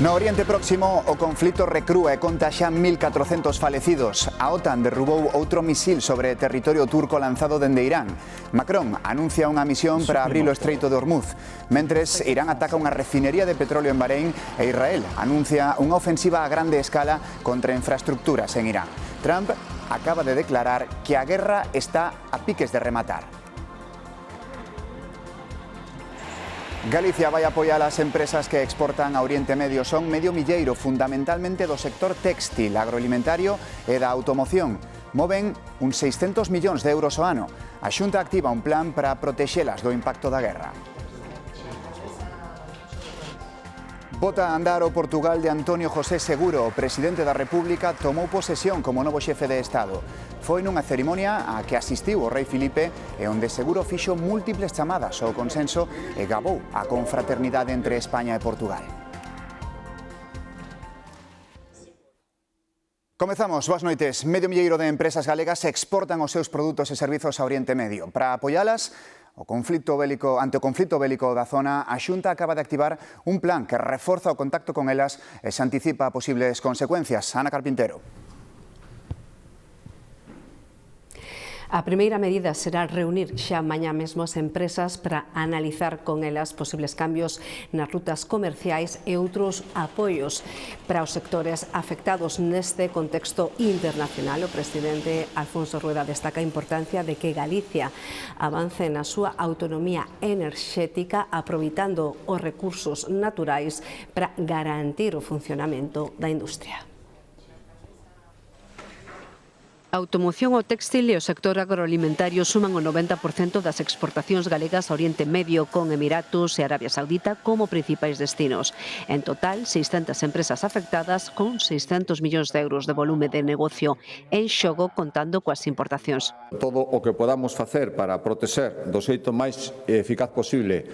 No Oriente Próximo o conflito recrúe, conta xa 1.400 falecidos. A OTAN derrubou outro misil sobre territorio turco lanzado dende Irán. Macron anuncia unha misión para abrir o estreito de Hormuz. Mentres, Irán ataca unha refinería de petróleo en Bahrein e Israel anuncia unha ofensiva a grande escala contra infraestructuras en Irán. Trump acaba de declarar que a guerra está a piques de rematar. Galicia vai apoiar as empresas que exportan a Oriente Medio. Son medio milleiro, fundamentalmente do sector téxtil, agroalimentario e da automoción. Moven uns 600 millóns de euros ao ano. A Xunta activa un plan para protexelas do impacto da guerra. Bota a andar o Portugal de Antonio José Seguro. O presidente da República tomou posesión como novo xefe de Estado. Foi nunha cerimonia a que asistiu o rei Filipe e onde Seguro fixo múltiples chamadas ao consenso e gabou a confraternidade entre España e Portugal. Comezamos, boas noites. Medio milleiro de empresas galegas exportan os seus produtos e servizos a Oriente Medio. Para apoialas, ante o conflito bélico da zona, a Xunta acaba de activar un plan que reforza o contacto con elas e se anticipa a posibles consecuencias. Ana Carpintero. A primeira medida será reunir xa mañá mesmo as empresas para analizar con elas posibles cambios nas rutas comerciais e outros apoios para os sectores afectados neste contexto internacional. O presidente Alfonso Rueda destaca a importancia de que Galicia avance na súa autonomía enerxética aproveitando os recursos naturais para garantir o funcionamento da industria. A automoción, o téxtil e o sector agroalimentario suman o 90% das exportacións galegas a Oriente Medio, con Emiratos e Arabia Saudita como principais destinos. En total, 600 empresas afectadas con 600 millóns de euros de volume de negocio en xogo, contando coas importacións. Todo o que podamos facer para protexer do xeito máis eficaz posible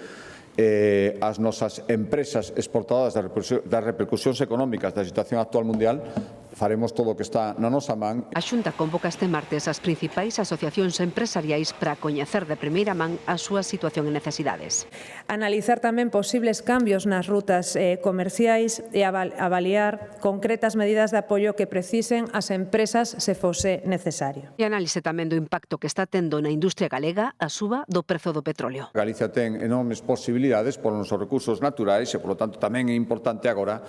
as nosas empresas exportadoras das repercusións económicas da situación actual mundial, faremos todo o que está na nosa man. A Xunta convoca este martes as principais asociacións empresariais para coñecer de primeira man a súa situación e necesidades. Analizar tamén posibles cambios nas rutas comerciais e avaliar concretas medidas de apoio que precisen as empresas se fose necesario. E análise tamén do impacto que está tendo na industria galega a suba do prezo do petróleo. Galicia ten enormes posibilidades por os nosos recursos naturais e, polo tanto, tamén é importante agora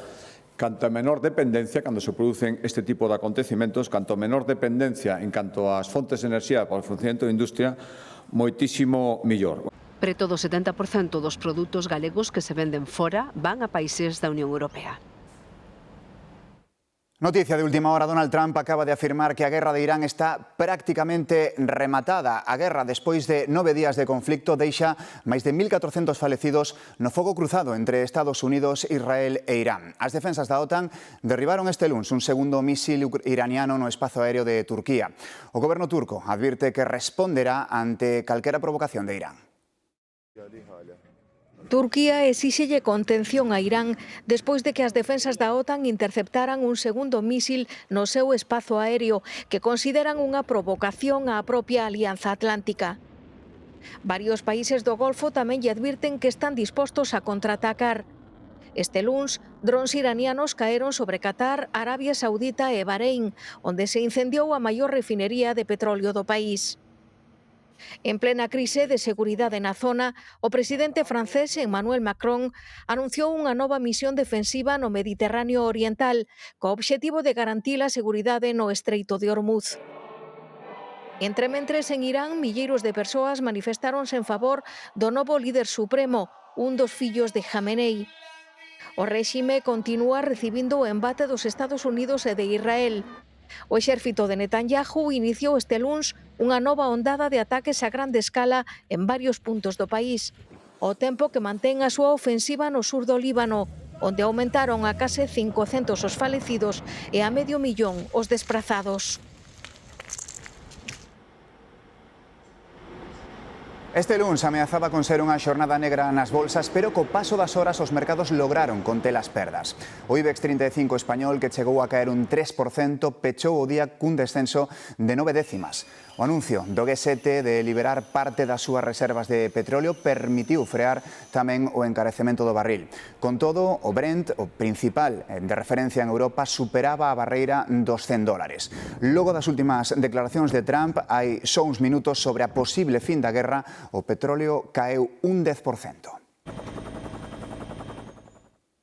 canto a menor dependencia, cando se producen este tipo de acontecimentos, canto a menor dependencia en canto ás fontes de enerxía para o funcionamento da industria, moitísimo millor. Preto do 70% dos produtos galegos que se venden fora van a países da Unión Europea. Noticia de última hora, Donald Trump acaba de afirmar que a guerra de Irán está prácticamente rematada. A guerra, despois de 9 días de conflicto, deixa máis de 1.400 falecidos no fogo cruzado entre Estados Unidos, Israel e Irán. As defensas da OTAN derribaron este luns un segundo misil iraniano no espazo aéreo de Turquía. O goberno turco advirte que responderá ante calquera provocación de Irán. Turquía exíxelle contención a Irán despois de que as defensas da OTAN interceptaran un segundo mísil no seu espazo aéreo que consideran unha provocación á propia Alianza Atlántica. Varios países do Golfo tamén lle advirten que están dispostos a contraatacar. Este luns, drons iranianos caeron sobre Qatar, Arabia Saudita e Bahrein, onde se incendiou a maior refinería de petróleo do país. En plena crise de seguridade na zona, o presidente francés Emmanuel Macron anunciou unha nova misión defensiva no Mediterráneo Oriental, co obxectivo de garantir a seguridade no Estreito de Hormuz. Entrementres, en Irán, milleiros de persoas manifestáronse en favor do novo líder supremo, un dos fillos de Jamenei. O réxime continúa recibindo o embate dos Estados Unidos e de Israel. O exército de Netanyahu iniciou este luns unha nova ondada de ataques a grande escala en varios puntos do país, ao tempo que mantén a súa ofensiva no sur do Líbano, onde aumentaron a case 500 os falecidos e a 500.000 os desprazados. Este luns ameazaba con ser unha xornada negra nas bolsas, pero co paso das horas os mercados lograron conter as perdas. O IBEX 35 español, que chegou a caer un 3%, pechou o día cun descenso de 9 décimas. O anuncio do G7 de liberar parte das súas reservas de petróleo permitiu frear tamén o encarecemento do barril. Con todo, o Brent, o principal de referencia en Europa, superaba a barreira dos $100. Logo das últimas declaracións de Trump, hai só uns minutos sobre a posible fin da guerra, o petróleo caeu un 10%.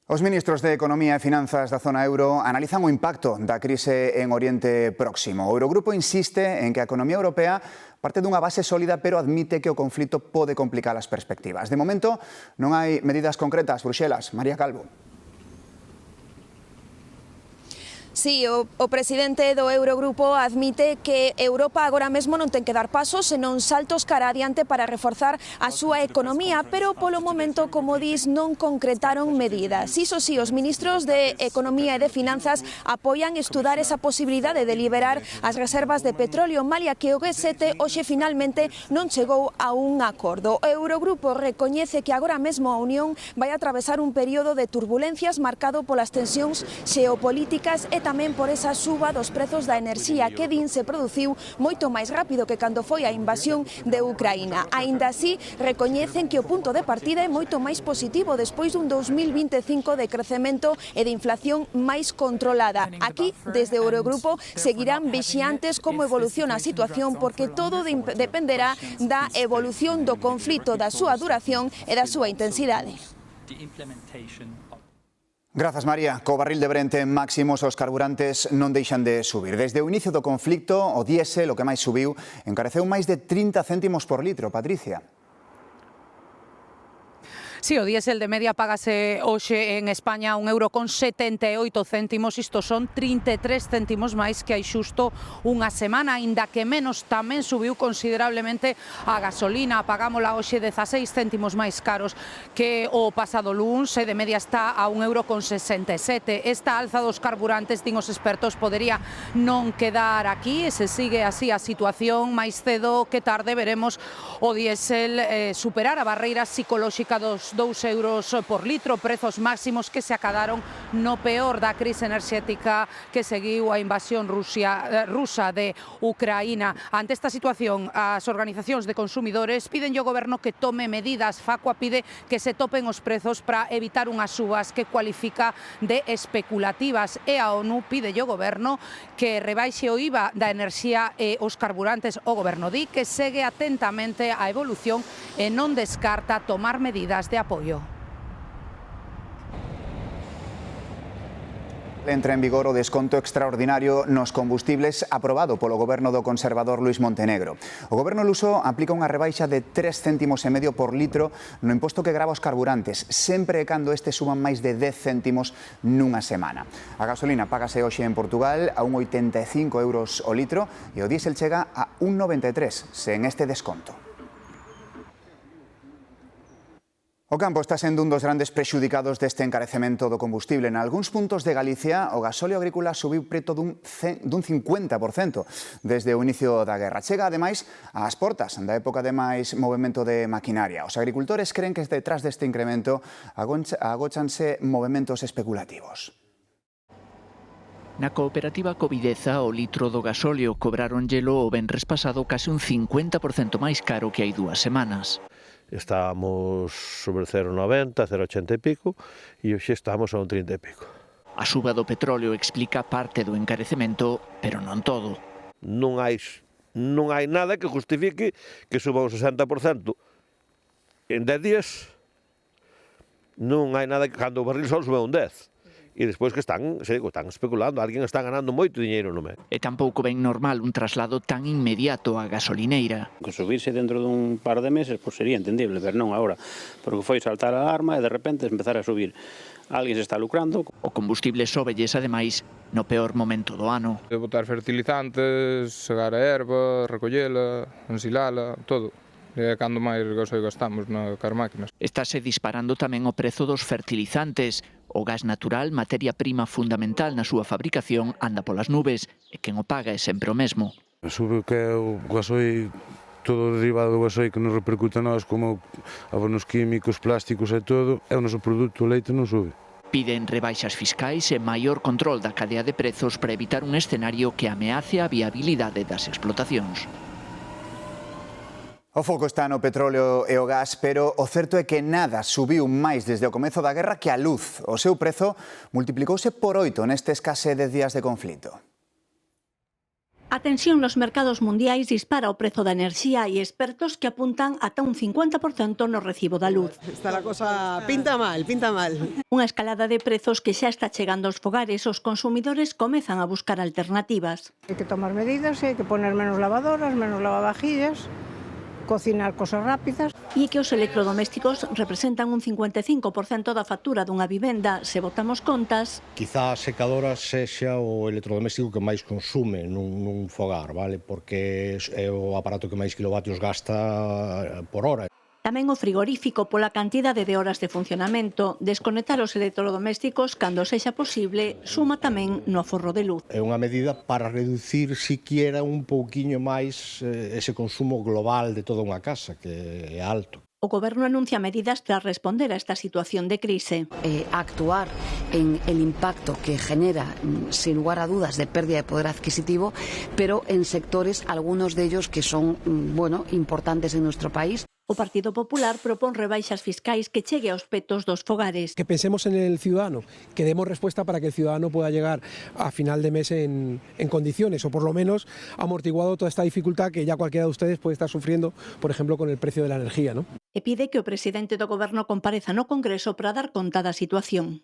Os ministros de Economía e Finanzas da zona euro analizan o impacto da crise en Oriente Próximo. O Eurogrupo insiste en que a economía europea parte dunha base sólida, pero admite que o conflito pode complicar as perspectivas. De momento, non hai medidas concretas. Bruxelas, María Calvo. Sí, o presidente do Eurogrupo admite que Europa agora mesmo non ten que dar pasos, senón saltos cara adiante para reforzar a súa economía, pero polo momento, como dis, non concretaron medidas. Iso sí, os ministros de Economía e de Finanzas apoian estudar esa posibilidade de liberar as reservas de petróleo, malia que o G7 hoxe finalmente non chegou a un acordo. O Eurogrupo recoñece que agora mesmo a Unión vai atravesar un período de turbulencias marcado polas tensións xeopolíticas e tamén por esa suba dos prezos da enerxía que din se produciu moito máis rápido que cando foi a invasión de Ucraína. Aínda así, recoñecen que o punto de partida é moito máis positivo despois dun 2025 de crecemento e de inflación máis controlada. Aquí, desde o Eurogrupo, seguirán vixiantes como evoluciona a situación porque todo dependerá da evolución do conflito, da súa duración e da súa intensidade. Grazas, María. Co barril de Brent en máximos, os carburantes non deixan de subir. Desde o inicio do conflicto, o diésel, o que máis subiu, encareceu máis de 30 céntimos por litro. Patricia. Sí, o diésel de media págase hoxe en España €1,78. Isto son 33 céntimos máis que hai xusto unha semana, aínda que menos tamén subiu considerablemente a gasolina. Pagámola hoxe 16 céntimos máis caros que o pasado luns e de media está a €1,67. Esta alza dos carburantes, din os expertos, podería non quedar aquí e se sigue así a situación máis cedo que tarde veremos o diésel superar a barreira psicolóxica dos €2 por litro, prezos máximos que se acadaron no peor da crise enerxética que seguiu a invasión rusa de Ucraína. Ante esta situación, as organizacións de consumidores piden ao goberno que tome medidas. Facua pide que se topen os prezos para evitar unhas subas que cualifica de especulativas e a ONU pide ao goberno que rebaixe o IVA da enerxía e os carburantes. O goberno di que segue atentamente a evolución e non descarta tomar medidas de apoio. Entra en vigor o desconto extraordinario nos combustibles aprobado polo goberno do conservador Luis Montenegro. O goberno luso aplica unha rebaixa de 3 céntimos e medio por litro no imposto que grava os carburantes, sempre e cando este suban máis de 10 céntimos nunha semana. A gasolina págase hoxe en Portugal a 1,85 € o litro e o diésel chega a 1,93 sen este desconto. O campo está sendo un dos grandes prexudicados deste encarecemento do combustible. En algúns puntos de Galicia, o gasóleo agrícola subiu preto dun 50% desde o inicio da guerra. Chega, ademais, ás portas da época de máis movemento de maquinaria. Os agricultores creen que detrás deste incremento agóchanse movementos especulativos. Na cooperativa Covideza, o litro do gasóleo cobráronllelo o venres pasado case un 50% máis caro que hai 2 semanas. Estábamos sobre 0,90, 0,80 e pico, e hoxe estamos a un 30 e pico. A suba do petróleo explica parte do encarecemento, pero non todo. Non hai nada que justifique que suba un 60% en 10 días. Non hai nada que cando o barril só suba un 10. E despois que están especulando, alguén está ganando moito diñeiro no medio. E tampouco ven normal un traslado tan inmediato á gasolineira. Que subirse dentro dun par de meses sería entendible, pero non agora, porque foi saltar a alarma e de repente empezar a subir. Alguén se está lucrando. O combustible sobelles, ademais, no peor momento do ano. De botar fertilizantes, segar a erva, recollela, ensilala, todo. É cando máis gasoil gastamos na máquinas. Estáse disparando tamén o prezo dos fertilizantes. O gas natural, materia prima fundamental na súa fabricación, anda polas nubes e quen o paga é sempre o mesmo. Sube que o gasoil todo derivado do gasoil que nos repercute a nós, como abonos químicos, plásticos e todo, é o noso produto, o leite non sube. Piden rebaixas fiscais e maior control da cadea de prezos para evitar un escenario que ameace a viabilidade das explotacións. O foco está no petróleo e o gas, pero o certo é que nada subiu máis desde o comezo da guerra que a luz. O seu prezo multiplicouse por 8 nestes case 10 días de conflito. A tensión nos mercados mundiais dispara o prezo da enerxía e expertos que apuntan ata un 50% no recibo da luz. Está la cosa pinta mal, pinta mal. Unha escalada de prezos que xa está chegando aos fogares, os consumidores comezan a buscar alternativas. Hai que tomar medidas, hai que poner menos lavadoras, menos lavavajillas, cocinar cosas rápidas. E que os electrodomésticos representan un 55% da factura dunha vivenda. Se botamos contas... Quizá a secadora sexa o electrodoméstico que máis consume nun fogar, vale? Porque é o aparato que máis kilovatios gasta por hora. Tamén o frigorífico pola cantidade de horas de funcionamento. Desconectar os electrodomésticos cando sexa posible suma tamén no aforro de luz. É unha medida para reducir siquiera un pouquiño máis ese consumo global de toda unha casa, que é alto. O Goberno anuncia medidas para responder a esta situación de crise. Actuar en el impacto que genera, sin lugar a dudas, de pérdida de poder adquisitivo, pero en sectores, algunos de ellos que son importantes en nuestro país. O Partido Popular propón rebaixas fiscais que chegue aos petos dos fogares. Que pensemos en el ciudadano, que demos respuesta para que el ciudadano pueda llegar a final de mes en condiciones, o por lo menos amortiguado toda esta dificultad que ya cualquiera de ustedes puede estar sufriendo, por ejemplo, con el precio de la energía, ¿no? E pide que o presidente do Goberno compareza no Congreso para dar conta da situación.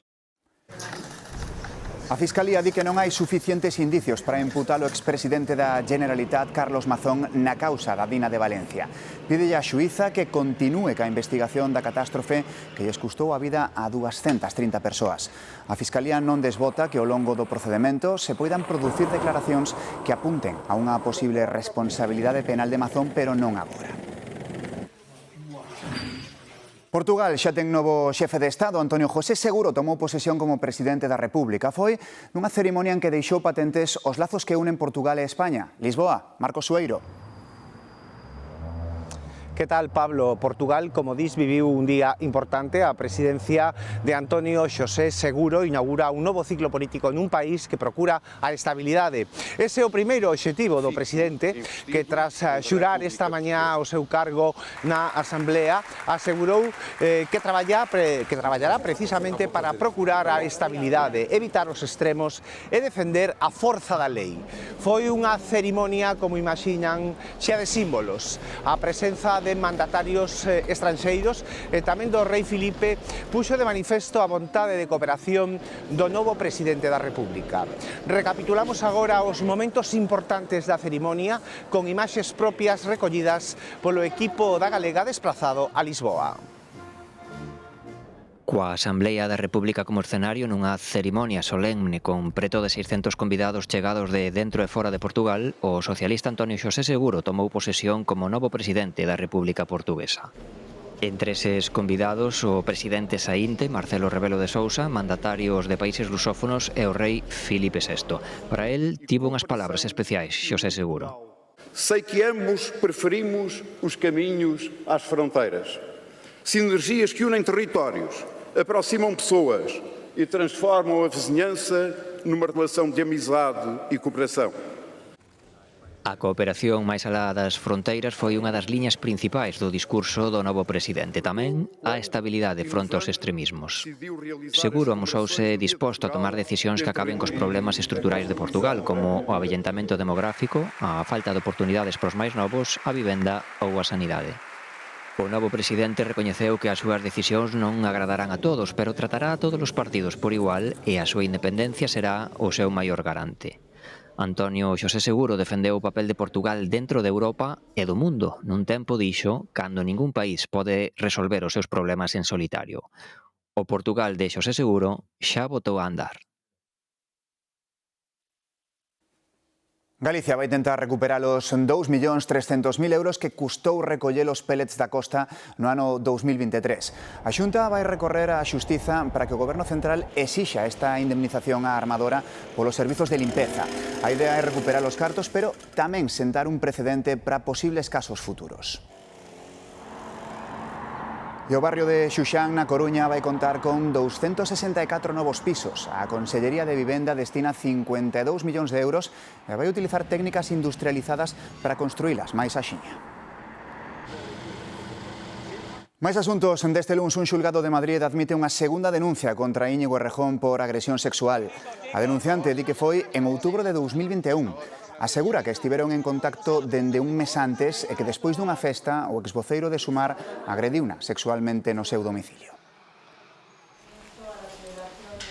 A Fiscalía di que non hai suficientes indicios para imputar o expresidente da Generalitat, Carlos Mazón, na causa da Dina de Valencia. Pídelle a xuíza que continúe ca investigación da catástrofe que lles custou a vida a 230 persoas. A Fiscalía non desbota que ao longo do procedemento se poidan producir declaracións que apunten a unha posible responsabilidade penal de Mazón, pero non agora. Portugal xa ten novo xefe de Estado. Antonio José Seguro tomou posesión como presidente da República. Foi nunha cerimonia en que deixou patentes os lazos que unen Portugal e España. Lisboa, Marcos Sueiro. Que tal, Pablo? Portugal, como dis, viviu un día importante. A presidencia de Antonio José Seguro inaugura un novo ciclo político nun país que procura a estabilidade. Ese é o primeiro obxectivo do presidente, que tras xurar esta mañá o seu cargo na Asamblea, asegurou que traballará precisamente para procurar a estabilidade, evitar os extremos e defender a forza da lei. Foi unha cerimonia, como imaxinan, xa de símbolos. A presenza de mandatarios estranxeiros e tamén do rei Filipe puxo de manifesto a vontade de cooperación do novo presidente da República. Recapitulamos agora os momentos importantes da cerimonia con imaxes propias recollidas polo equipo da Galega desplazado a Lisboa. Coa Asamblea da República como escenario nunha cerimonia solemne con preto de 600 convidados chegados de dentro e fora de Portugal, o socialista Antonio José Seguro tomou posesión como novo presidente da República Portuguesa. Entre eses convidados, o presidente saínte, Marcelo Rebelo de Sousa, mandatarios de países lusófonos e o rei Filipe VI. Para el, tivo unhas palabras especiais, José Seguro. Sei que ambos preferimos os camiños ás fronteiras. Sinergias que unem territórios, aproximam pessoas e transformam a vizinhança numa relação de amizade e cooperação. A cooperación máis alá das fronteiras foi unha das liñas principais do discurso do novo presidente. Tamén a estabilidade fronte aos extremismos. Seguro amosouse disposto a tomar decisións que acaben cos problemas estruturais de Portugal, como o avellentamento demográfico, a falta de oportunidades pros máis novos, a vivenda ou a sanidade. O novo presidente recoñeceu que as súas decisións non agradarán a todos, pero tratará a todos os partidos por igual e a súa independencia será o seu maior garante. Antonio José Seguro defendeu o papel de Portugal dentro de Europa e do mundo, nun tempo, dixo, cando ningún país pode resolver os seus problemas en solitario. O Portugal de José Seguro xa botou a andar. Galicia vai tentar recuperar os 2.300.000 euros que custou recoller os pellets da costa no ano 2023. A Xunta vai recorrer á Xustiza para que o Goberno Central exixa esta indemnización á armadora polos servizos de limpeza. A idea é recuperar os cartos, pero tamén sentar un precedente para posibles casos futuros. E o barrio de Xuxán, na Coruña, vai contar con 264 novos pisos. A Consellería de Vivenda destina 52 millóns de euros e vai utilizar técnicas industrializadas para construílas máis axiña. Máis asuntos deste luns. Un xulgado de Madrid admite unha segunda denuncia contra Íñigo Errejón por agresión sexual. A denunciante di que foi en outubro de 2021. Asegura que estiveron en contacto dende un mes antes e que despois dunha festa o exvoceiro de Sumar agrediuna sexualmente no seu domicilio.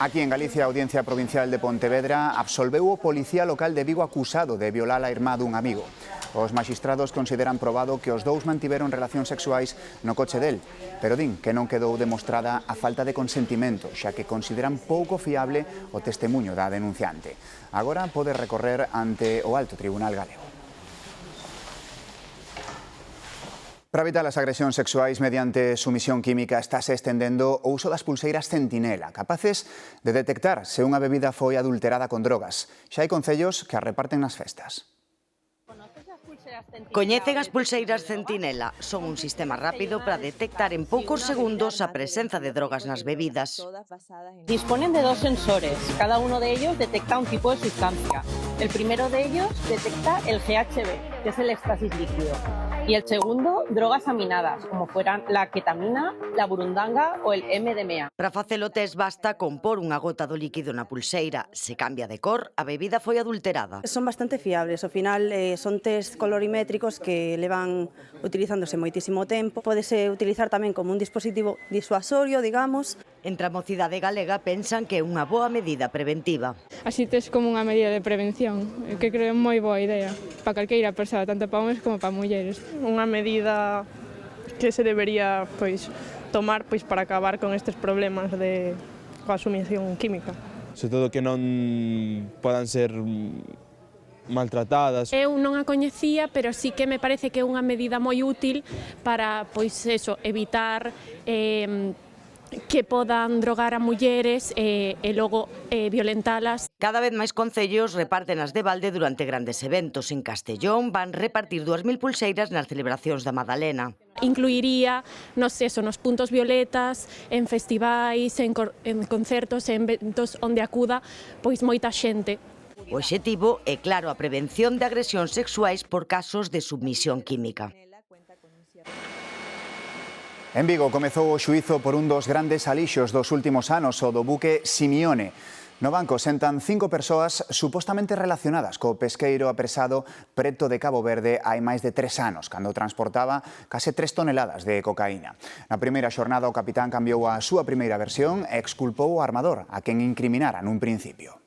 Aquí en Galicia, a Audiencia Provincial de Pontevedra absolveu o policía local de Vigo acusado de violar a irmá dun amigo. Os maxistrados consideran probado que os dous mantiveron relacións sexuais no coche del, pero din que non quedou demostrada a falta de consentimento, xa que consideran pouco fiable o testemuño da denunciante. Agora pode recorrer ante o Alto Tribunal Galego. Para evitar as agresións sexuais mediante sumisión química estáse estendendo o uso das pulseiras Centinela, capaces de detectar se unha bebida foi adulterada con drogas. Xa hai concellos que as reparten nas festas. Coñecen as pulseiras Centinela. Son un sistema rápido para detectar en poucos segundos a presenza de drogas nas bebidas. Disponen de dos sensores. Cada uno de ellos detecta un tipo de sustancia. El primero de ellos detecta el GHB, que es el éxtasis líquido. Y el segundo, drogas aminadas, como fueran la ketamina, la burundanga o el MDMA. Para facelo test basta con pôr unha gota do líquido na pulseira. Se cambia de cor, a bebida foi adulterada. Son bastante fiables. Ao final son test colorimétricos que levan utilizándose moitísimo tempo. Pódese utilizar tamén como un dispositivo disuasorio, digamos. Entre a mocidade galega pensan que é unha boa medida preventiva. Así tes como unha medida de prevención, que creo é moi boa idea para calqueira persoa, tanto para homes como para mulleres. Unha medida que se debería tomar para acabar con estes problemas de coa sumición química. Sobre todo que non podan ser maltratadas. Eu non a coñecía, pero sí que me parece que é unha medida moi útil para evitar que podan drogar a mulleres e logo violentalas. Cada vez máis concellos reparten as de balde durante grandes eventos. En Castellón van repartir 2.000 pulseiras nas celebracións da Madalena. Incluiría nos puntos violetas, en festivais, en concertos, en eventos onde acuda moita xente. O obxectivo é, claro, a prevención de agresións sexuais por casos de submisión química. En Vigo comezou o xuízo por un dos grandes alixos dos últimos anos, o do buque Simione. No banco sentan 5 persoas supostamente relacionadas co pesqueiro apresado preto de Cabo Verde hai máis de 3 anos, cando transportaba case 3 toneladas de cocaína. Na primeira xornada o capitán cambiou a súa primeira versión e exculpou o armador, a quen incriminara nun principio.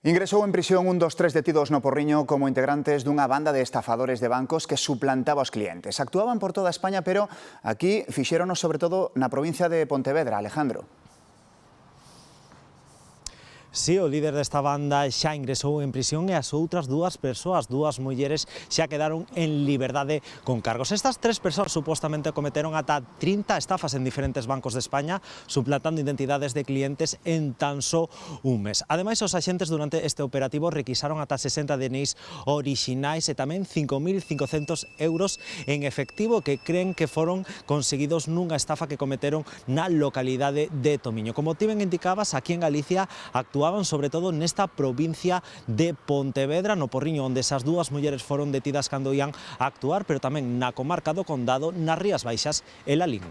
Ingresou en prisión un dos 3 detidos no Porriño como integrantes dunha banda de estafadores de bancos que suplantaba aos clientes. Actuaban por toda España, pero aquí fixéronos sobre todo na provincia de Pontevedra. Alejandro. Si, o líder desta banda xa ingresou en prisión e as outras dúas persoas, dúas mulleres, xa quedaron en liberdade con cargos. Estas 3 persoas supostamente cometeron ata 30 estafas en diferentes bancos de España, suplantando identidades de clientes en tan só un mes. Ademais, os axentes durante este operativo requisaron ata 60 DNIs orixinais e tamén 5.500 euros en efectivo que creen que foron conseguidos nunha estafa que cometeron na localidade de Tomiño. Como ti ben indicabas, aquí en Galicia actuaban sobre todo nesta provincia de Pontevedra, no Porriño, onde esas dúas mulleres foron detidas cando ían a actuar, pero tamén na comarca do Condado, nas Rías Baixas e Lalín.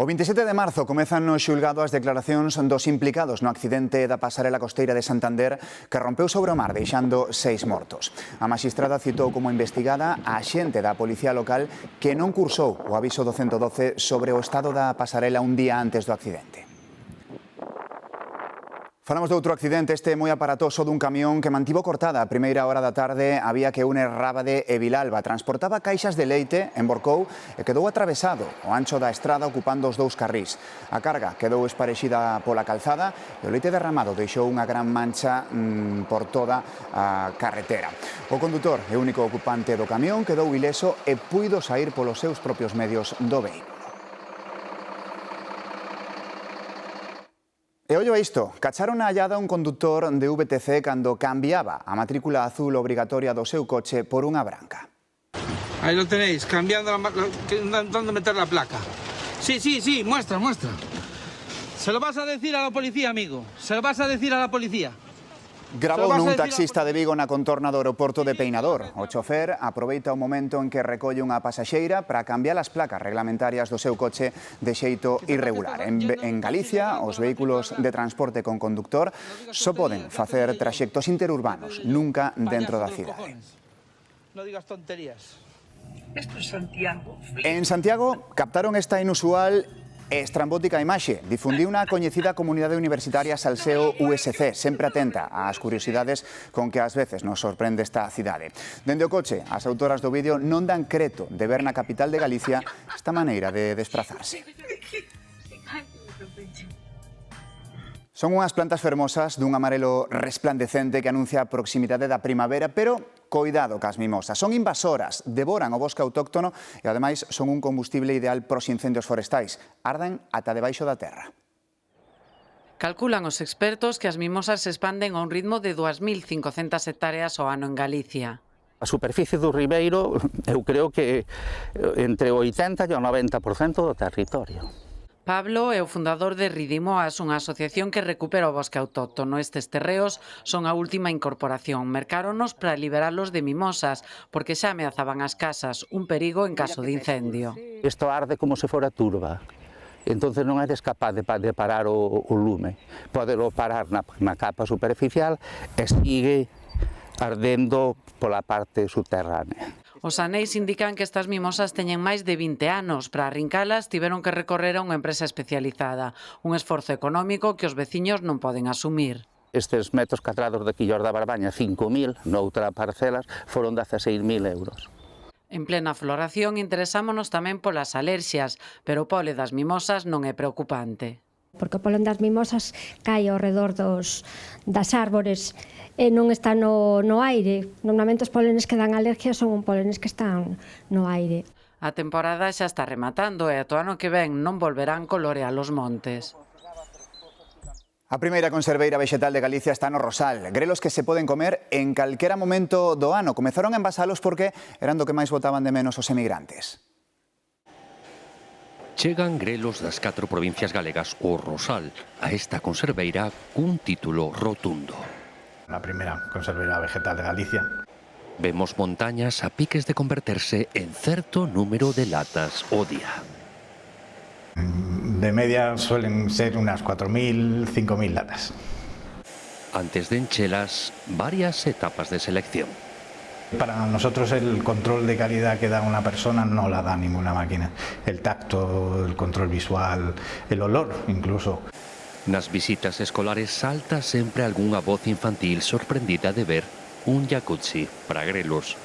O 27 de marzo comezan no xulgado as declaracións dos implicados no accidente da pasarela costeira de Santander que rompeu sobre o mar, deixando 6 mortos. A maxistrada citou como investigada a axente da Policía Local que non cursou o aviso do 112 sobre o estado da pasarela un día antes do accidente. Falamos de outro accidente, este moi aparatoso dun camión que mantivo cortada a primeira hora da tarde a vía que une Rábade e Vilalba. Transportaba caixas de leite, emborcou e quedou atravesado o ancho da estrada ocupando os dous carrís. A carga quedou esparexida pola calzada e o leite derramado deixou unha gran mancha por toda a carretera. O condutor e único ocupante do camión quedou ileso e puido saír polos seus propios medios do vehículo. E ollo a isto, cacharon a hallada un condutor de VTC cando cambiaba a matrícula azul obrigatoria do seu coche por unha branca. Ahí lo tenéis, cambiando dónde meter la placa. Sí, muestra. Se lo vas a decir a la policía, amigo. Se lo vas a decir a la policía. Gravou nun taxista de Vigo na contorna do aeroporto de Peinador. O chofer aproveita o momento en que recolle unha pasaxeira para cambiar as placas reglamentarias do seu coche de xeito irregular. En Galicia, os vehículos de transporte con conductor só poden facer traxectos interurbanos, nunca dentro da cidade. No digas tonterías. Esto es Santiago. En Santiago captaron esta inusual e estrambótica imaxe. Difundiu unha coñecida comunidade universitaria Salseo USC, sempre atenta ás curiosidades con que ás veces nos sorprende esta cidade. Dende o coche, as autoras do vídeo non dan creto de ver na capital de Galicia esta maneira de desplazarse. Son unhas plantas fermosas dun amarelo resplandecente que anuncia a proximidade da primavera, pero coidado cas mimosas. Son invasoras, devoran o bosque autóctono e ademais son un combustible ideal pros incendios forestais. Arden ata debaixo da terra. Calculan os expertos que as mimosas se expanden a un ritmo de 2.500 hectáreas ao ano en Galicia. A superficie do ribeiro, eu creo que entre o 80 e o 90% do territorio. Pablo é o fundador de Ridimoas, unha asociación que recupera o bosque autóctono. Estes terreos son a última incorporación. Mercáronos para liberalos de mimosas, porque xa ameazaban as casas, un perigo en caso de incendio. Isto arde como se fora turba. Entonces non eres capaz de parar o lume. Podelo parar na capa superficial e sigue ardendo pola parte subterránea. Os aneis indican que estas mimosas teñen máis de 20 anos. Para arrincalas tiveron que recorrer a unha empresa especializada. Un esforzo económico que os veciños non poden asumir. Estes metros cadrados de Quillor da Barbaña, 5.000, noutra parcelas, foron 16.000 euros. En plena floración interesámonos tamén polas alerxias, pero o pole das mimosas non é preocupante. Porque o polen das mimosas cae ao redor das árbores e non está no aire. Normalmente os polenes que dan alergia son polenes que están no aire. A temporada xa está rematando e ata o ano que ven non volverán colorear os montes. A primeira conserveira vexetal de Galicia está no Rosal. Grelos que se poden comer en calquera momento do ano. Comezaron a envasalos porque eran do que máis botaban de menos os emigrantes. Chegan grelos das 4 provincias galegas ao Rosal, a esta conserveira cun título rotundo. La primeira conserveira vegetal de Galicia. Vemos montañas a piques de converterse en certo número de latas ao día. De media suelen ser unas 4.000, 5.000 latas. Antes de enchelas, varias etapas de selección. Para nosotros el control de calidad que da una persona no la da ninguna máquina. El tacto, el control visual, el olor incluso. Nas visitas escolares salta sempre algunha voz infantil sorprendida de ver un jacuzzi para grelos,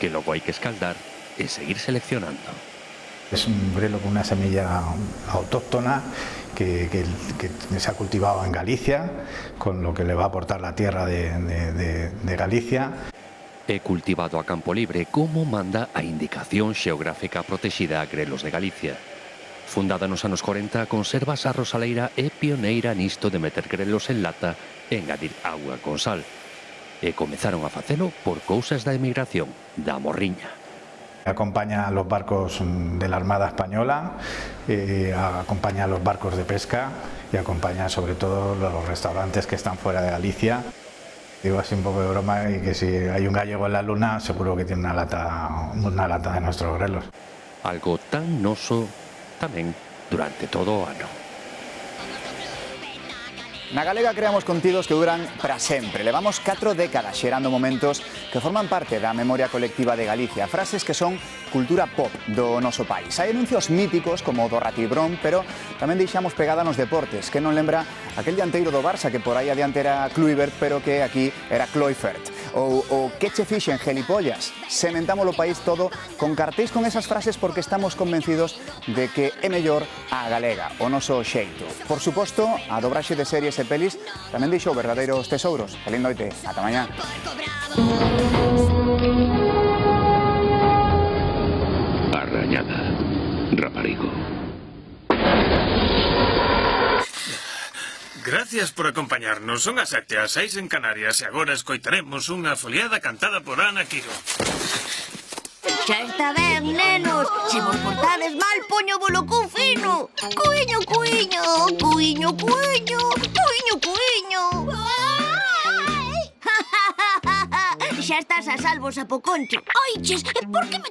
que logo hai que escaldar e seguir seleccionando. Es un grelo con una semilla autóctona que se ha cultivado en Galicia, con lo que le va a aportar la tierra de Galicia. É cultivado a campo libre, como manda a Indicación Xeográfica Protexida a Grelos de Galicia. Fundada nos anos 40, Conservas a Rosaleira é pioneira nisto de meter grelos en lata e engadir auga con sal. E comezaron a facelo por cousas da emigración, da morriña. Acompaña a los barcos de la Armada Española, acompaña a los barcos de pesca y acompaña sobre todo los restaurantes que están fuera de Galicia. Digo así un poco de broma y que si hay un gallego en la luna seguro que tiene una lata de nuestros grelos. Algo tan noso tamén durante todo o ano. Na Galega creamos contidos que duran para sempre. Levamos 4 décadas xerando momentos que forman parte da memoria colectiva de Galicia. Frases que son cultura pop do noso país. Hai anuncios míticos como o do Ratibrón, pero tamén deixamos pegada nos deportes. Que non lembra aquel dianteiro do Barça que por aí adiante era Kluivert, pero que aquí era Kluivert. Ou o que che fixen gelipollas. Sementamos o país todo con cartéis con esas frases porque estamos convencidos de que é mellor a galega, o noso xeito. Por suposto, a dobraxe de series e pelis tamén deixou verdadeiros tesouros. Feliz noite, ata mañá. Arrañada, raparigo. Gracias por acompañarnos. Son as 7, as 6 en Canarias e agora escoitaremos unha foliada cantada por Ana Quiro. Xa está ben, nenos. Se vos portades mal, poño bolo cun fino. Cuiño, cuiño, cuiño, cuiño, cuiño, cuiño. Xa estás a salvo, sapoconcho. Ai, ches, por que me